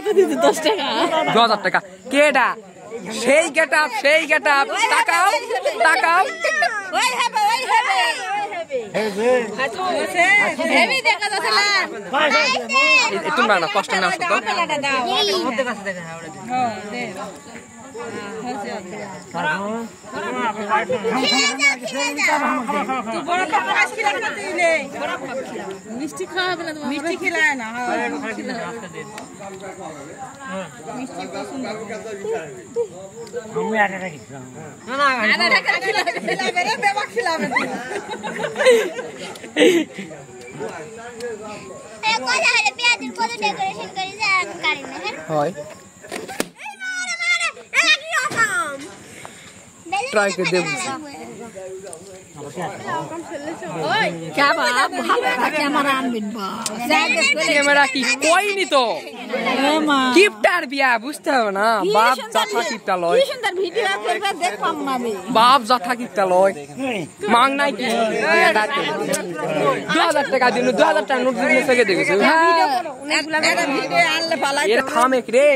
10 টাকা 2000 টাকা কেডা সেই গেটআপ তাকাও ওই হবে হেভি দেখা যাচ্ছে না তোমরা না কষ্ট না আসো তো মধ্যে কাছে দেখা হ্যাঁ দে মিষ্টি খাওয়াবে না মিষ্টি খিলায় না মিষ্টি পছন্দ আমি আটা রাখি না খিলাবে রে দেবা খিলাবে এ কোজা হলে পেঁয়াজের কত ডেকোরেশন করি যা কারি না হয় ট্রাই করে দেব ওই क्या बाप ভালো ক্যামেরা আনবেন বা ক্যামেরা কি কইনি তো কিপটার বিয়া বুঝতে হবে না বাপ যথা কিপটা লয় কি সুন্দর ভিডিও করবে দেখবাম না বাপ যথা কিপটা লয় মাং নাই কি 2000 টাকা দিন 2000 টাকা নোট দিলে থেকে দেখেছো ভিডিও আনলে ভালো এর থামে রে